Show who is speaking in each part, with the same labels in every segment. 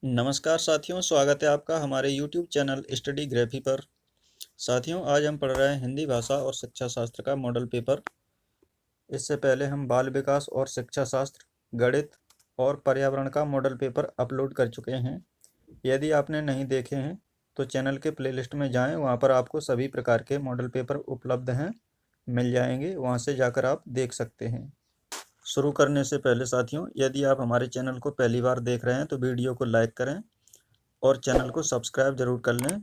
Speaker 1: नमस्कार साथियों, स्वागत है आपका हमारे YouTube चैनल स्टडी ग्राफी पर। साथियों, आज हम पढ़ रहे हैं हिंदी भाषा और शिक्षा शास्त्र का मॉडल पेपर। इससे पहले हम बाल विकास और शिक्षा शास्त्र, गणित और पर्यावरण का मॉडल पेपर अपलोड कर चुके हैं। यदि आपने नहीं देखे हैं तो चैनल के प्लेलिस्ट में जाएं, वहां पर आपको सभी प्रकार के मॉडल पेपर उपलब्ध हैं, मिल जाएंगे। वहां से जाकर आप देख सकते हैं। शुरू करने से पहले साथियों, यदि आप हमारे चैनल को पहली बार देख रहे हैं तो वीडियो को लाइक करें और चैनल को सब्सक्राइब जरूर कर लें,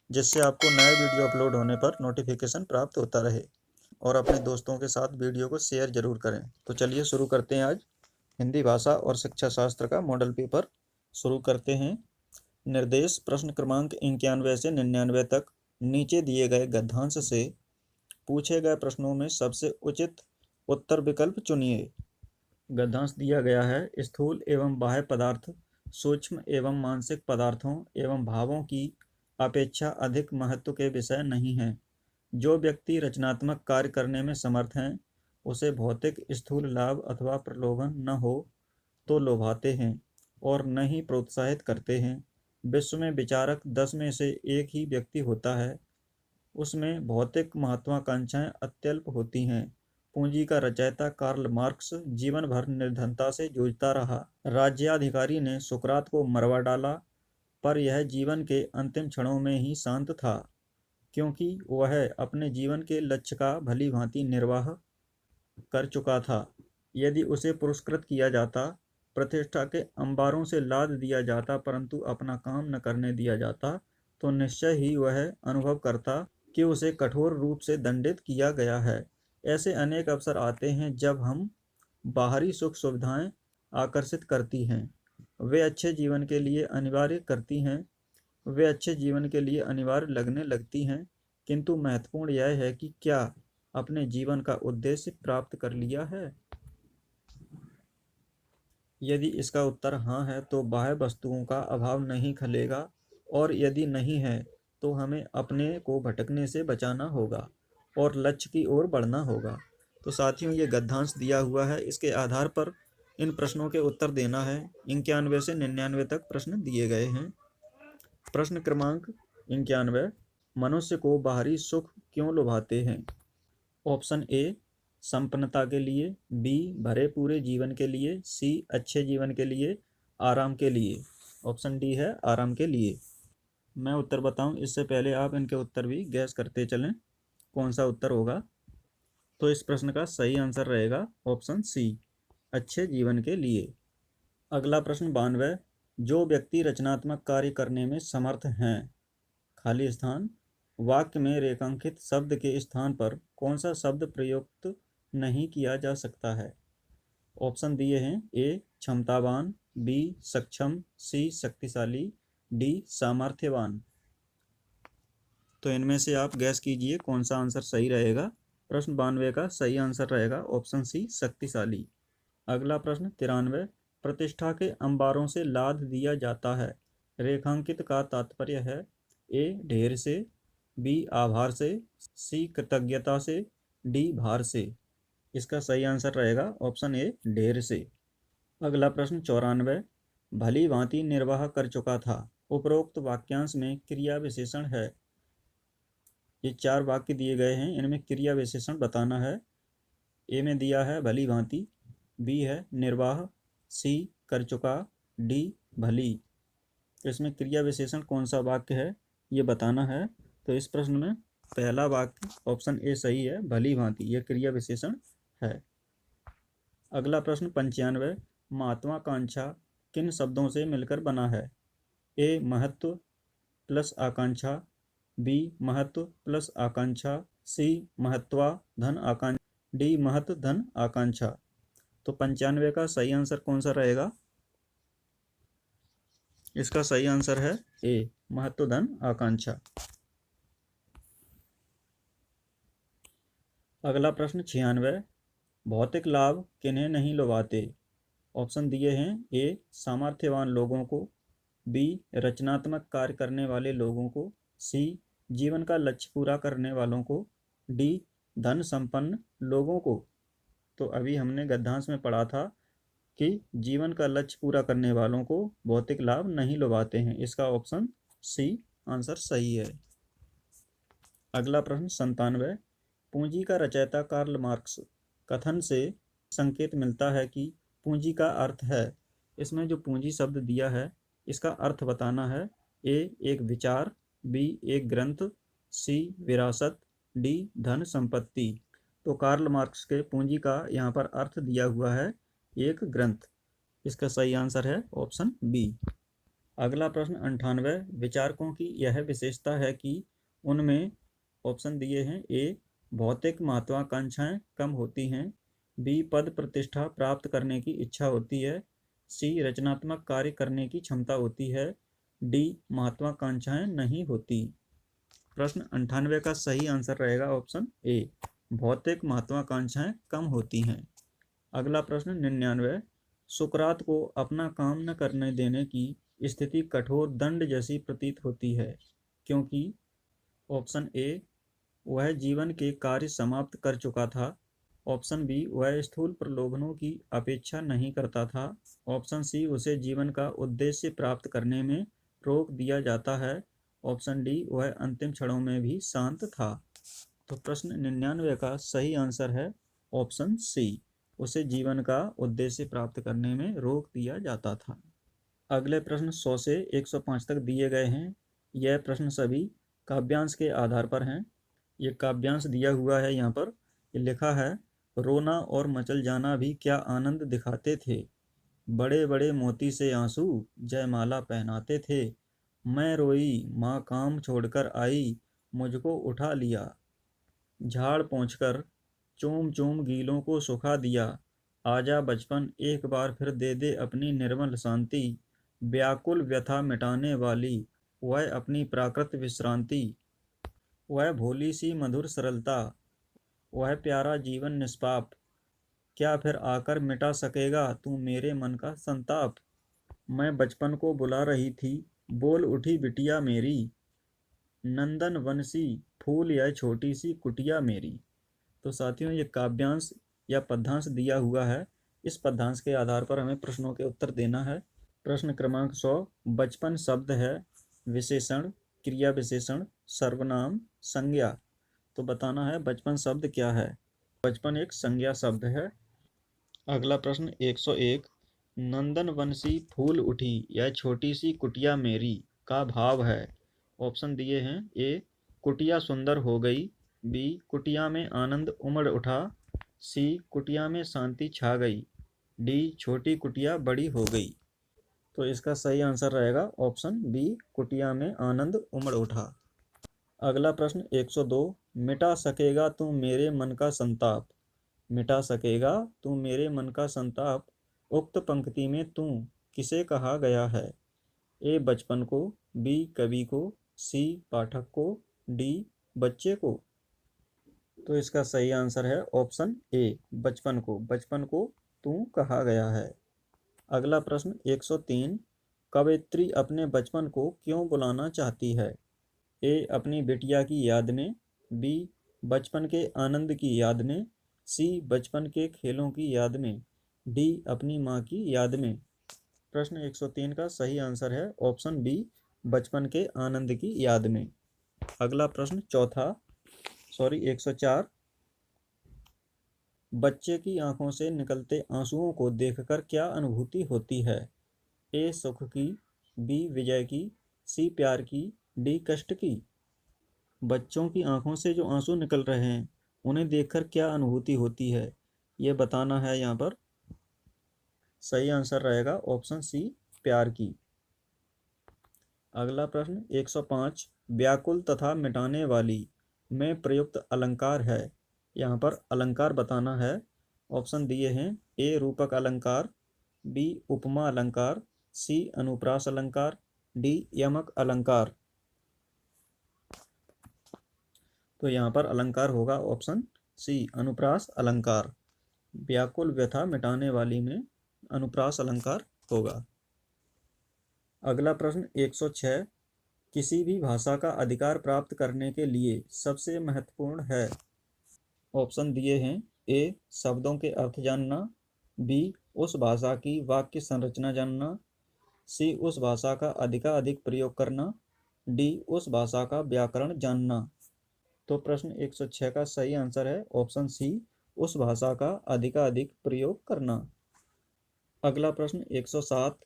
Speaker 1: जिससे आपको नए वीडियो अपलोड होने पर नोटिफिकेशन प्राप्त होता रहे। और अपने दोस्तों के साथ वीडियो को शेयर जरूर करें। तो चलिए शुरू करते हैं आज हिंदी भाषा और शिक्षा शास्त्र का मॉडल पेपर। शुरू करते हैं। निर्देश प्रश्न क्रमांक 91 से 99 तक नीचे दिए गए गद्यांश से पूछे गए प्रश्नों में सबसे उचित उत्तर विकल्प चुनिए। गद्यांश दिया गया है, स्थूल एवं बाह्य पदार्थ सूक्ष्म एवं मानसिक पदार्थों एवं भावों की अपेक्षा अधिक महत्व के विषय नहीं हैं। जो व्यक्ति रचनात्मक कार्य करने में समर्थ हैं, उसे भौतिक स्थूल लाभ अथवा प्रलोभन न हो तो लोभाते हैं और न ही प्रोत्साहित करते हैं। विश्व में विचारक 10 में से एक ही व्यक्ति होता है, उसमें भौतिक महत्वाकांक्षाएं अत्यल्प होती हैं। पूंजी का रचयिता कार्ल मार्क्स जीवन भर निर्धनता से जूझता रहा। राज्याधिकारी ने सुकरात को मरवा डाला, पर यह जीवन के अंतिम क्षणों में ही शांत था, क्योंकि वह अपने जीवन के लक्ष्य का भली भांति निर्वाह कर चुका था। यदि उसे पुरस्कृत किया जाता, प्रतिष्ठा के अंबारों से लाद दिया जाता, परंतु अपना काम न करने दिया जाता, तो निश्चय ही वह अनुभव करता कि उसे कठोर रूप से दंडित किया गया है। ऐसे अनेक अवसर आते हैं जब हम बाहरी सुख सुविधाएं आकर्षित करती हैं, वे अच्छे जीवन के लिए अनिवार्य करती हैं, वे अच्छे जीवन के लिए अनिवार्य लगने लगती हैं, किंतु महत्वपूर्ण यह है कि क्या अपने जीवन का उद्देश्य प्राप्त कर लिया है। यदि इसका उत्तर हाँ है तो बाह्य वस्तुओं का अभाव नहीं खलेगा, और यदि नहीं है तो हमें अपने को भटकने से बचाना होगा और लक्ष्य की ओर बढ़ना होगा। तो साथियों, ये गद्यांश दिया हुआ है, इसके आधार पर इन प्रश्नों के उत्तर देना है। 91 से 99 तक प्रश्न दिए गए हैं। प्रश्न क्रमांक 91, मनुष्य को बाहरी सुख क्यों लुभाते हैं? ऑप्शन ए संपन्नता के लिए, बी भरे पूरे जीवन के लिए, सी अच्छे जीवन के लिए, आराम के लिए। ऑप्शन डी है आराम के लिए। मैं उत्तर बताऊं इससे पहले आप इनके उत्तर भी गैस करते चलें, कौन सा उत्तर होगा। तो इस प्रश्न का सही आंसर रहेगा ऑप्शन सी, अच्छे जीवन के लिए। अगला प्रश्न 92, जो व्यक्ति रचनात्मक कार्य करने में समर्थ हैं, खाली स्थान, वाक्य में रेखांकित शब्द के स्थान पर कौन सा शब्द प्रयुक्त नहीं किया जा सकता है? ऑप्शन दिए हैं, ए क्षमतावान, बी सक्षम, सी शक्तिशाली, डी सामर्थ्यवान। तो इनमें से आप गैस कीजिए कौन सा आंसर सही रहेगा। प्रश्न 92 का सही आंसर रहेगा ऑप्शन सी, शक्तिशाली। अगला प्रश्न 93, प्रतिष्ठा के अंबारों से लाद दिया जाता है, रेखांकित का तात्पर्य है? ए ढेर से, बी आभार से, सी कृतज्ञता से, डी भार से। इसका सही आंसर रहेगा ऑप्शन ए, ढेर से। अगला प्रश्न 94, भली भांति निर्वाह कर चुका था, उपरोक्त वाक्यांश में क्रिया विशेषण है। ये 4 वाक्य दिए गए हैं, इनमें क्रिया विशेषण बताना है। ए में दिया है भली भांति, बी है निर्वाह, सी कर चुका, डी भली। तो इसमें क्रिया विशेषण कौन सा वाक्य है ये बताना है। तो इस प्रश्न में पहला वाक्य ऑप्शन ए सही है, भली भांति यह क्रिया विशेषण है। अगला प्रश्न 95, महत्वाकांक्षा किन शब्दों से मिलकर बना है? ए महत्व प्लस आकांक्षा, बी महत्व प्लस आकांक्षा, सी महत्वा धन आकांक्षा, डी महत्व धन आकांक्षा। तो 95 का सही आंसर कौन सा रहेगा? इसका सही आंसर है ए, महत्व धन आकांक्षा। अगला प्रश्न 96, भौतिक लाभ किन्हें नहीं लुभाते? ऑप्शन दिए हैं, ए सामर्थ्यवान लोगों को, बी रचनात्मक कार्य करने वाले लोगों को, सी जीवन का लक्ष्य पूरा करने वालों को, डी धन संपन्न लोगों को। तो अभी हमने गद्यांश में पढ़ा था, कि जीवन का लक्ष्य पूरा करने वालों को भौतिक लाभ नहीं लुभाते हैं। इसका ऑप्शन सी आंसर सही है। अगला प्रश्न 97, पूंजी का रचयिता कार्ल मार्क्स कथन से संकेत मिलता है कि पूंजी का अर्थ है। इसमें जो पूंजी शब्द दिया है इसका अर्थ बताना है। ए एक विचार, बी एक ग्रंथ, सी विरासत, डी धन संपत्ति। तो कार्ल मार्क्स के पूंजी का यहाँ पर अर्थ दिया हुआ है एक ग्रंथ। इसका सही आंसर है ऑप्शन बी। अगला प्रश्न 98, विचारकों की यह विशेषता है कि उनमें ऑप्शन दिए हैं। ए भौतिक महत्वाकांक्षाएं कम होती हैं, बी पद प्रतिष्ठा प्राप्त करने की इच्छा होती है, सी रचनात्मक कार्य करने की क्षमता होती है, डी महत्वाकांक्षाएं नहीं होती। प्रश्न 98 का सही आंसर रहेगा ऑप्शन ए, भौतिक महत्वाकांक्षाएं कम होती हैं। अगला प्रश्न 99, सुकरात को अपना काम न करने देने की स्थिति कठोर दंड जैसी प्रतीत होती है, क्योंकि ऑप्शन ए वह जीवन के कार्य समाप्त कर चुका था, ऑप्शन बी वह स्थूल प्रलोभनों की अपेक्षा नहीं करता था, ऑप्शन सी उसे जीवन का उद्देश्य प्राप्त करने में रोक दिया जाता है, ऑप्शन डी वह अंतिम क्षणों में भी शांत था। तो प्रश्न 99 का सही आंसर है ऑप्शन सी, उसे जीवन का उद्देश्य प्राप्त करने में रोक दिया जाता था। अगले प्रश्न 100 से 105 तक दिए गए हैं। यह प्रश्न सभी काव्यांश के आधार पर हैं। ये काव्यांश दिया हुआ है यहाँ पर। ये लिखा है, रोना और मचल जाना भी क्या आनंद दिखाते थे, बड़े बड़े मोती से आंसू जयमाला पहनाते थे, मैं रोई माँ काम छोड़कर आई, मुझको उठा लिया, झाड़ पोंछकर चूम चूम गीलों को सुखा दिया, आजा बचपन एक बार फिर दे दे अपनी निर्मल शांति, व्याकुल व्यथा मिटाने वाली वह अपनी प्राकृत विश्रांति, वह भोली सी मधुर सरलता, वह प्यारा जीवन निष्पाप, क्या फिर आकर मिटा सकेगा तू मेरे मन का संताप, मैं बचपन को बुला रही थी, बोल उठी बिटिया मेरी, नंदन वनसी फूल यह छोटी सी कुटिया मेरी। तो साथियों, ये काव्यांश या पद्यांश दिया हुआ है। इस पद्यांश के आधार पर हमें प्रश्नों के उत्तर देना है। प्रश्न क्रमांक 100, बचपन शब्द है विशेषण, क्रिया विशेषण, सर्वनाम, संज्ञा। तो बताना है बचपन शब्द क्या है। बचपन एक संज्ञा शब्द है। अगला प्रश्न 101, नंदन वंशी फूल उठी यह छोटी सी कुटिया मेरी का भाव है। ऑप्शन दिए हैं। ए कुटिया सुंदर हो गई, बी कुटिया में आनंद उमड़ उठा, सी कुटिया में शांति छा गई, डी छोटी कुटिया बड़ी हो गई। तो इसका सही आंसर रहेगा ऑप्शन बी, कुटिया में आनंद उमड़ उठा। अगला प्रश्न 102, मिटा सकेगा तू मेरे मन का संताप, मिटा सकेगा तू मेरे मन का संताप, उक्त पंक्ति में तू किसे कहा गया है। ए बचपन को, बी कवि को, सी पाठक को, डी बच्चे को। तो इसका सही आंसर है ऑप्शन ए, बचपन को। बचपन को तू कहा गया है। अगला प्रश्न 103, कवयित्री अपने बचपन को क्यों बुलाना चाहती है। ए अपनी बिटिया की याद में, बी बचपन के आनंद की याद में, सी बचपन के खेलों की याद में, डी अपनी माँ की याद में। प्रश्न 103 का सही आंसर है ऑप्शन बी, बचपन के आनंद की याद में। अगला प्रश्न 104, बच्चे की आंखों से निकलते आंसुओं को देखकर क्या अनुभूति होती है। ए सुख की, बी विजय की, सी प्यार की, डी कष्ट की। बच्चों की आंखों से जो आंसू निकल रहे हैं उन्हें देखकर क्या अनुभूति होती है, ये बताना है यहाँ पर। सही आंसर रहेगा ऑप्शन सी, प्यार की। अगला प्रश्न 105, व्याकुल तथा मिटाने वाली में प्रयुक्त अलंकार है। यहाँ पर अलंकार बताना है। ऑप्शन दिए हैं। ए रूपक अलंकार, बी उपमा अलंकार, सी अनुप्रास अलंकार, डी यमक अलंकार। तो यहाँ पर अलंकार होगा ऑप्शन सी, अनुप्रास अलंकार। व्याकुल व्यथा मिटाने वाली में अनुप्रास अलंकार होगा। अगला प्रश्न 106, किसी भी भाषा का अधिकार प्राप्त करने के लिए सबसे महत्वपूर्ण है। ऑप्शन दिए हैं। ए शब्दों के अर्थ जानना, बी उस भाषा की वाक्य संरचना जानना। सी, उस भाषा का अधिकाधिक प्रयोग करना। डी, उस भाषा का व्याकरण जानना। तो प्रश्न 106 का सही आंसर है ऑप्शन सी, उस भाषा का अधिकाधिक प्रयोग करना। अगला प्रश्न 107,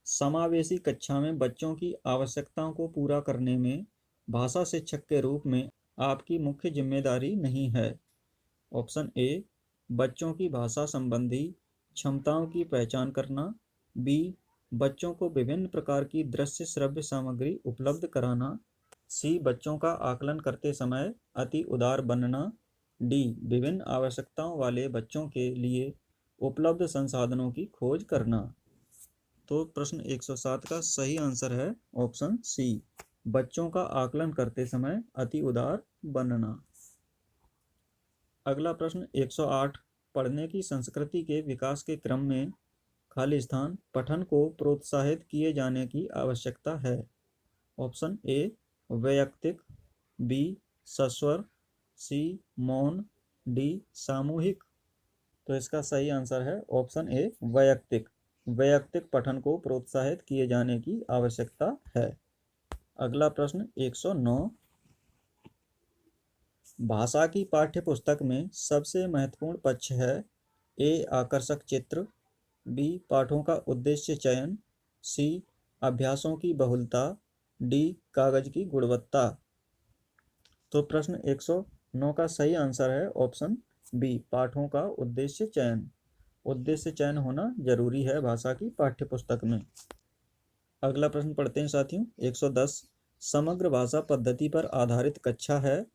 Speaker 1: समावेशी कक्षा में बच्चों की आवश्यकताओं को पूरा करने में भाषा शिक्षक के रूप में आपकी मुख्य जिम्मेदारी नहीं है। ऑप्शन ए, बच्चों की भाषा संबंधी क्षमताओं की पहचान करना। बी, बच्चों को विभिन्न प्रकार की दृश्य श्रव्य सामग्री उपलब्ध कराना। सी, बच्चों का आकलन करते समय अति उदार बनना। डी, विभिन्न आवश्यकताओं वाले बच्चों के लिए उपलब्ध संसाधनों की खोज करना। तो प्रश्न 107 का सही आंसर है ऑप्शन सी, बच्चों का आकलन करते समय अति उदार बनना। अगला प्रश्न 108, पढ़ने की संस्कृति के विकास के क्रम में खाली स्थान पठन को प्रोत्साहित किए जाने की आवश्यकता है। ऑप्शन ए, वैयक्तिक। बी, सस्वर। सी, मौन। डी, सामूहिक। तो इसका सही आंसर है ऑप्शन ए, वैयक्तिक। वैयक्तिक पठन को प्रोत्साहित किए जाने की आवश्यकता है। अगला प्रश्न 109, भाषा की पाठ्य पुस्तक में सबसे महत्वपूर्ण पक्ष है। ए, आकर्षक चित्र। बी, पाठों का उद्देश्य चयन। सी, अभ्यासों की बहुलता। डी, कागज की गुणवत्ता। तो प्रश्न 109 का सही आंसर है ऑप्शन बी, पाठों का उद्देश्य चयन। उद्देश्य चयन होना जरूरी है भाषा की पाठ्य पुस्तक में। अगला प्रश्न पढ़ते हैं साथियों, 110, समग्र भाषा पद्धति पर आधारित कक्षा है।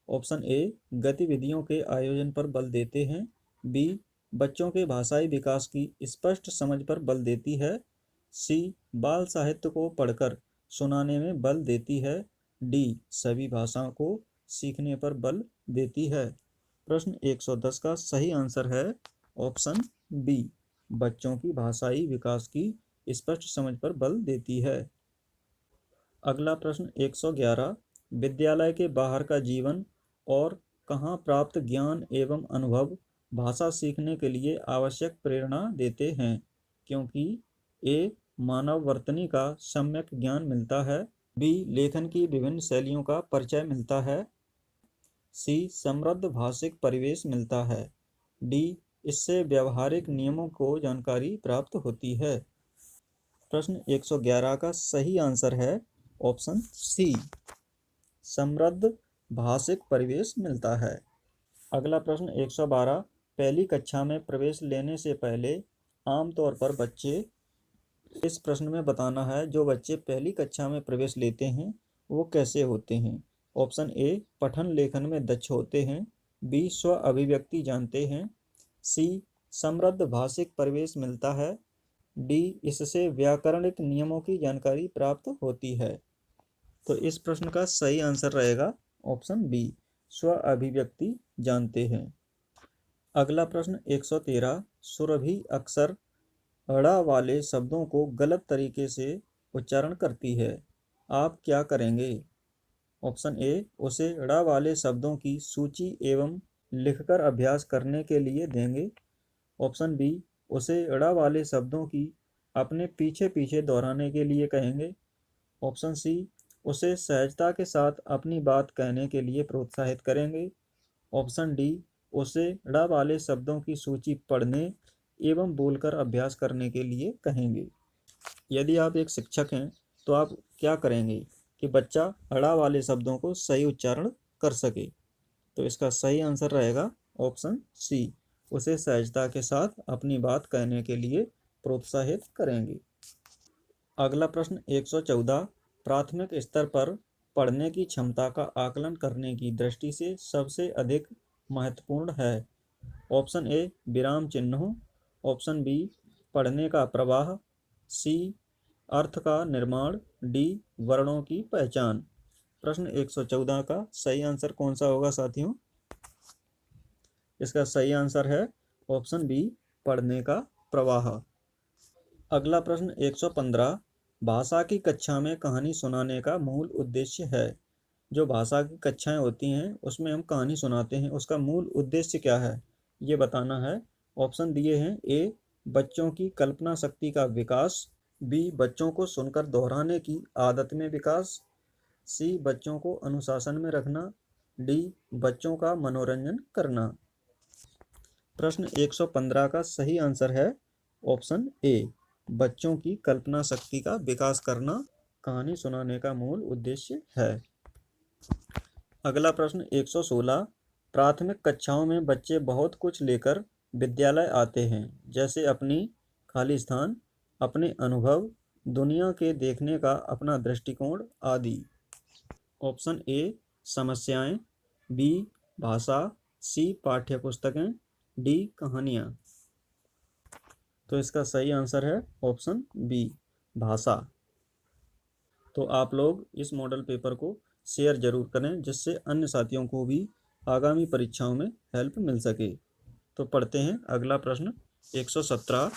Speaker 1: ऑप्शन ए, गतिविधियों के आयोजन पर बल देते हैं। बी, बच्चों के भाषाई विकास की स्पष्ट समझ पर बल देती है। सी, बाल साहित्य को पढ़कर सुनाने में बल देती है। डी, सभी भाषाओं को सीखने पर बल देती है। प्रश्न 110 का सही आंसर है ऑप्शन बी, बच्चों की भाषाई विकास की स्पष्ट समझ पर बल देती है। अगला प्रश्न 111, विद्यालय के बाहर का जीवन और कहाँ प्राप्त ज्ञान एवं अनुभव भाषा सीखने के लिए आवश्यक प्रेरणा देते हैं, क्योंकि ए, मानव वर्तनी का सम्यक ज्ञान मिलता है। बी, लेखन की विभिन्न शैलियों का परिचय मिलता है। सी, समृद्ध भाषिक परिवेश मिलता है। डी, इससे व्यवहारिक नियमों को जानकारी प्राप्त होती है। प्रश्न 111 का सही आंसर है ऑप्शन सी, समृद्ध भाषिक परिवेश मिलता है। अगला प्रश्न 112, पहली कक्षा में प्रवेश लेने से पहले आमतौर पर बच्चे, इस प्रश्न में बताना है जो बच्चे पहली कक्षा में प्रवेश लेते हैं वो कैसे होते हैं। ऑप्शन ए, पठन लेखन में दक्ष होते हैं। बी, स्व अभिव्यक्ति जानते हैं। सी, समृद्ध भाषिक परिवेश मिलता है। डी, इससे व्याकरणिक नियमों की जानकारी प्राप्त होती है। तो इस प्रश्न का सही आंसर रहेगा ऑप्शन बी, स्व अभिव्यक्ति जानते हैं। अगला प्रश्न 113, सुरभि अक्सर ड़ा वाले शब्दों को गलत तरीके से उच्चारण करती है, आप क्या करेंगे। ऑप्शन ए, उसे ड़ा वाले शब्दों की सूची एवं लिखकर अभ्यास करने के लिए देंगे। ऑप्शन बी, उसे ड़ा वाले शब्दों की अपने पीछे पीछे दोहराने के लिए कहेंगे। ऑप्शन सी, उसे सहजता के साथ अपनी बात कहने के लिए प्रोत्साहित करेंगे। ऑप्शन डी, उसे ड़ वाले शब्दों की सूची पढ़ने एवं बोलकर अभ्यास करने के लिए कहेंगे। यदि आप एक शिक्षक हैं तो आप क्या करेंगे कि बच्चा ड़ वाले शब्दों को सही उच्चारण कर सके। तो इसका सही आंसर रहेगा ऑप्शन सी, उसे सहजता के साथ अपनी बात कहने के लिए प्रोत्साहित करेंगे। अगला प्रश्न 114, प्राथमिक स्तर पर पढ़ने की क्षमता का आकलन करने की दृष्टि से सबसे अधिक महत्वपूर्ण है। ऑप्शन ए, विराम चिन्हों। ऑप्शन बी, पढ़ने का प्रवाह। सी, अर्थ का निर्माण। डी, वर्णों की पहचान। प्रश्न 114 का सही आंसर कौन सा होगा साथियों। इसका सही आंसर है ऑप्शन बी, पढ़ने का प्रवाह। अगला प्रश्न 115, भाषा की कक्षा में कहानी सुनाने का मूल उद्देश्य है। जो भाषा की कक्षाएं होती हैं उसमें हम कहानी सुनाते हैं, उसका मूल उद्देश्य क्या है ये बताना है। ऑप्शन दिए हैं, ए, बच्चों की कल्पना शक्ति का विकास, बी बच्चों को सुनकर दोहराने की आदत में विकास, सी बच्चों को अनुशासन में रखना, डी बच्चों का मनोरंजन करना। प्रश्न 115 का सही आंसर है ऑप्शन ए, बच्चों की कल्पना शक्ति का विकास करना कहानी सुनाने का मूल उद्देश्य है। अगला प्रश्न 116, प्राथमिक कक्षाओं में बच्चे बहुत कुछ लेकर विद्यालय आते हैं, जैसे अपनी खाली स्थान, अपने अनुभव, दुनिया के देखने का अपना दृष्टिकोण आदि। ऑप्शन ए समस्याएं, बी भाषा, सी पाठ्यपुस्तकें, डी कहानियाँ। तो इसका सही आंसर है ऑप्शन बी भाषा। तो आप लोग इस मॉडल पेपर को शेयर जरूर करें, जिससे अन्य साथियों को भी आगामी परीक्षाओं में हेल्प मिल सके। तो पढ़ते हैं अगला प्रश्न 117,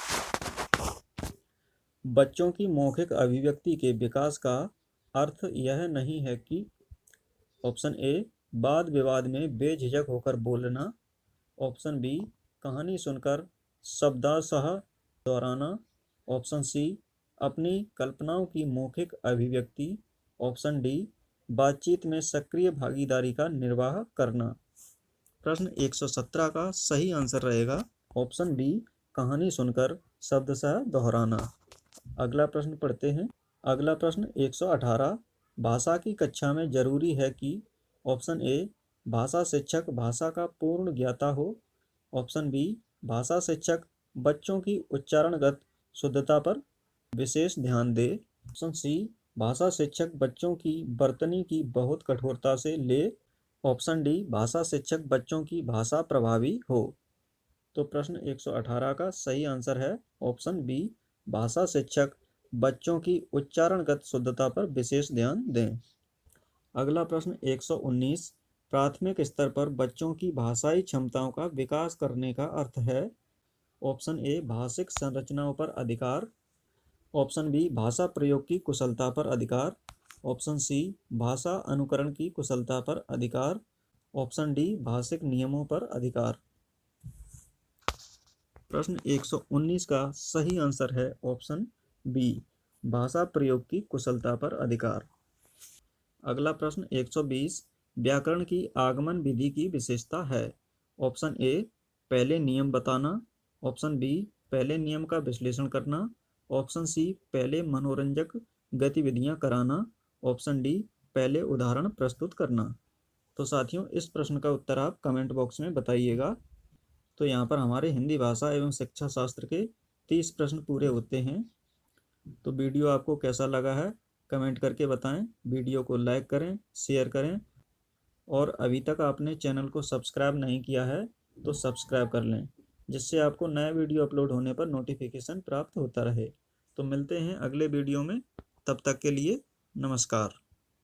Speaker 1: बच्चों की मौखिक अभिव्यक्ति के विकास का अर्थ यह नहीं है कि ऑप्शन ए वाद विवाद में बेझिझक होकर बोलना, ऑप्शन बी कहानी सुनकर शब्दाशः दोहराना, ऑप्शन सी अपनी कल्पनाओं की मौखिक अभिव्यक्ति, ऑप्शन डी बातचीत में सक्रिय भागीदारी का निर्वाह करना। प्रश्न 117 का सही आंसर रहेगा ऑप्शन बी कहानी सुनकर शब्दशः दोहराना। अगला प्रश्न पढ़ते हैं। अगला प्रश्न 118, भाषा की कक्षा में जरूरी है कि ऑप्शन ए भाषा शिक्षक भाषा का पूर्ण ज्ञाता हो, ऑप्शन बी भाषा शिक्षक बच्चों की उच्चारणगत शुद्धता पर विशेष ध्यान दे, ऑप्शन सी भाषा शिक्षक बच्चों की बर्तनी की बहुत कठोरता से ले, ऑप्शन डी भाषा शिक्षक बच्चों की भाषा प्रभावी हो। तो प्रश्न 118 का सही आंसर है ऑप्शन बी भाषा शिक्षक बच्चों की उच्चारणगत शुद्धता पर विशेष ध्यान दें। अगला प्रश्न 119, प्राथमिक स्तर पर बच्चों की भाषाई क्षमताओं का विकास करने का अर्थ है, ऑप्शन ए भाषिक संरचनाओं पर अधिकार, ऑप्शन बी भाषा प्रयोग की कुशलता पर अधिकार, ऑप्शन सी भाषा अनुकरण की कुशलता पर अधिकार, ऑप्शन डी भाषिक नियमों पर अधिकार। प्रश्न 119 का सही आंसर है ऑप्शन बी भाषा प्रयोग की कुशलता पर अधिकार। अगला प्रश्न 120, व्याकरण की आगमन विधि की विशेषता है, ऑप्शन ए पहले नियम बताना, ऑप्शन बी पहले नियम का विश्लेषण करना, ऑप्शन सी पहले मनोरंजक गतिविधियां कराना, ऑप्शन डी पहले उदाहरण प्रस्तुत करना। तो साथियों इस प्रश्न का उत्तर आप कमेंट बॉक्स में बताइएगा। तो यहाँ पर हमारे हिंदी भाषा एवं शिक्षा शास्त्र के 30 प्रश्न पूरे होते हैं। तो वीडियो आपको कैसा लगा है कमेंट करके बताएं। वीडियो को लाइक करें, शेयर करें, और अभी तक आपने चैनल को सब्सक्राइब नहीं किया है तो सब्सक्राइब कर लें, जिससे आपको नया वीडियो अपलोड होने पर नोटिफिकेशन प्राप्त होता रहे। तो मिलते हैं अगले वीडियो में, तब तक के लिए नमस्कार।